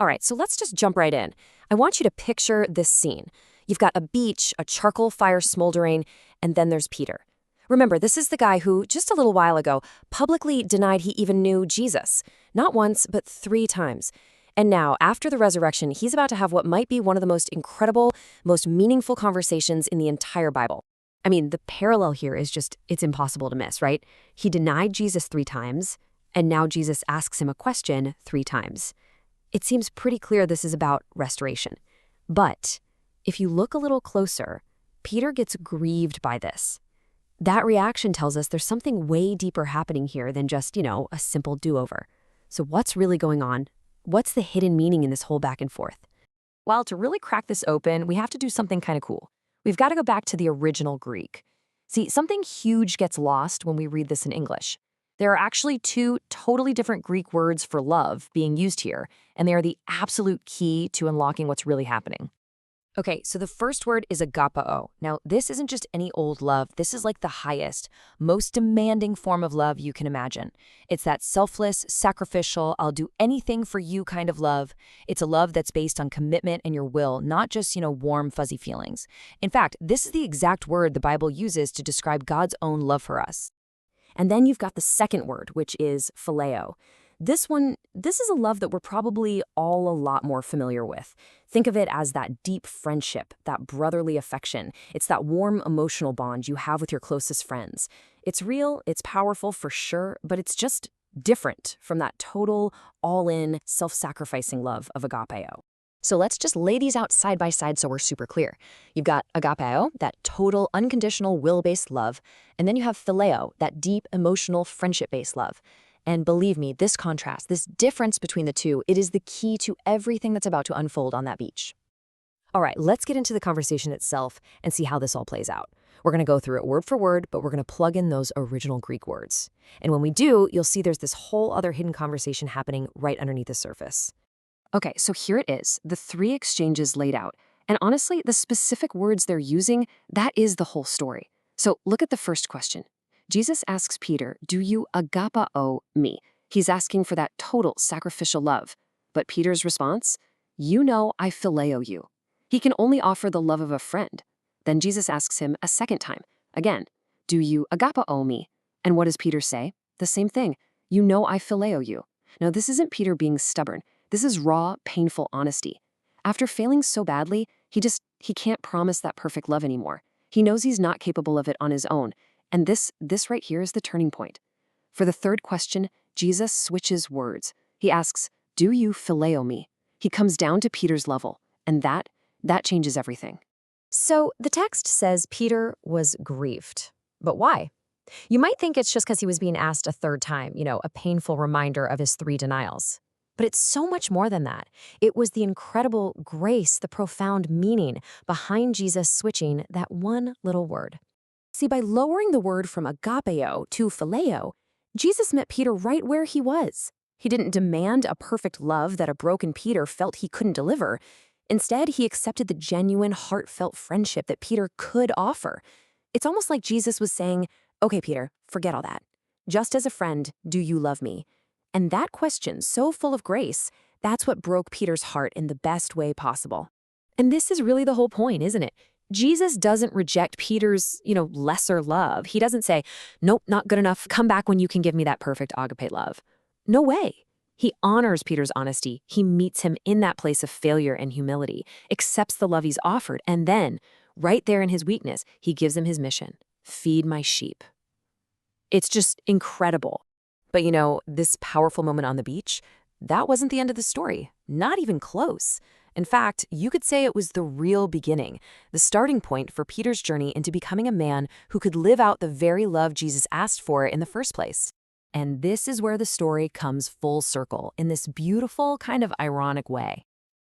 All right, so let's just jump right in. I want you to picture this scene. You've got a beach, a charcoal fire smoldering, and then there's Peter. Remember, this is the guy who, just a little while ago, publicly denied he even knew Jesus. Not once, but 3 times. And now, after the resurrection, he's about to have what might be one of the most incredible, most meaningful conversations in the entire Bible. I mean, the parallel here is just, it's impossible to miss, right? He denied Jesus 3 times, and now Jesus asks him a question 3 times. It seems pretty clear this is about restoration. But if you look a little closer, Peter gets grieved by this. That reaction tells us there's something way deeper happening here than just, a simple do-over. So what's really going on? What's the hidden meaning in this whole back and forth? Well, to really crack this open, we have to do something kind of cool. We've got to go back to the original Greek. See, something huge gets lost when we read this in English. There are actually 2 totally different Greek words for love being used here, and they are the absolute key to unlocking what's really happening. Okay, so the first word is agapao. Now, this isn't just any old love. This is like the highest, most demanding form of love you can imagine. It's that selfless, sacrificial, I'll do anything for you kind of love. It's a love that's based on commitment and your will, not just, warm, fuzzy feelings. In fact, this is the exact word the Bible uses to describe God's own love for us. And then you've got the second word, which is Phileo. This is a love that we're probably all a lot more familiar with. Think of it as that deep friendship, that brotherly affection. It's that warm emotional bond you have with your closest friends. It's real, it's powerful for sure, but it's just different from that total, all-in, self-sacrificing love of agapeo. So let's just lay these out side by side so we're super clear. You've got agapeo, that total, unconditional, will-based love, and then you have phileo, that deep, emotional, friendship-based love. And believe me, this contrast, this difference between the two, it is the key to everything that's about to unfold on that beach. All right, let's get into the conversation itself and see how this all plays out. We're going to go through it word for word, but we're going to plug in those original Greek words. And when we do, you'll see there's this whole other hidden conversation happening right underneath the surface. Okay, so here it is, the 3 exchanges laid out. And honestly, the specific words they're using, that is the whole story. So look at the first question. Jesus asks Peter, do you agapao me? He's asking for that total sacrificial love. But Peter's response? You know I phileo you. He can only offer the love of a friend. Then Jesus asks him a second time. Again, do you agapao me? And what does Peter say? The same thing. You know I phileo you. Now this isn't Peter being stubborn. This is raw, painful honesty. After failing so badly, he can't promise that perfect love anymore. He knows he's not capable of it on his own. And this right here is the turning point. For the third question, Jesus switches words. He asks, do you phileo me? He comes down to Peter's level, and that changes everything. So the text says Peter was grieved. But why? You might think it's just because he was being asked a third time, a painful reminder of his 3 denials. But it's so much more than that. It was the incredible grace, the profound meaning behind Jesus switching that one little word. See, by lowering the word from agapeo to phileo, Jesus met Peter right where he was. He didn't demand a perfect love that a broken Peter felt he couldn't deliver. Instead, he accepted the genuine, heartfelt friendship that Peter could offer. It's almost like Jesus was saying, okay, Peter, forget all that. Just as a friend, do you love me? And that question, so full of grace, that's what broke Peter's heart in the best way possible. And this is really the whole point, isn't it? Jesus doesn't reject Peter's, lesser love. He doesn't say, nope, not good enough. Come back when you can give me that perfect agape love. No way. He honors Peter's honesty. He meets him in that place of failure and humility, accepts the love he's offered, and then, right there in his weakness, he gives him his mission. Feed my sheep. It's just incredible. But this powerful moment on the beach, that wasn't the end of the story. Not even close. In fact, you could say it was the real beginning, the starting point for Peter's journey into becoming a man who could live out the very love Jesus asked for in the first place. And this is where the story comes full circle in this beautiful, kind of ironic way.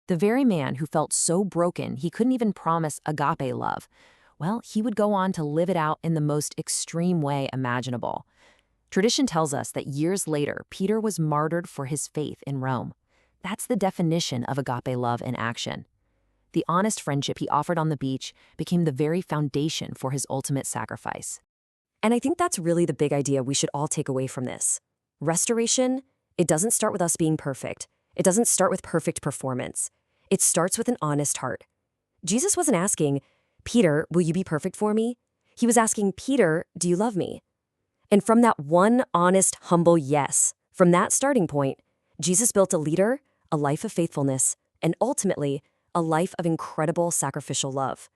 The very man who felt so broken he couldn't even promise agape love, well, he would go on to live it out in the most extreme way imaginable. Tradition tells us that years later, Peter was martyred for his faith in Rome. That's the definition of agape love in action. The honest friendship he offered on the beach became the very foundation for his ultimate sacrifice. And I think that's really the big idea we should all take away from this. Restoration, it doesn't start with us being perfect. It doesn't start with perfect performance. It starts with an honest heart. Jesus wasn't asking, Peter, will you be perfect for me? He was asking, Peter, do you love me? And from that one honest, humble yes, from that starting point, Jesus built a leader, a life of faithfulness, and ultimately, a life of incredible sacrificial love.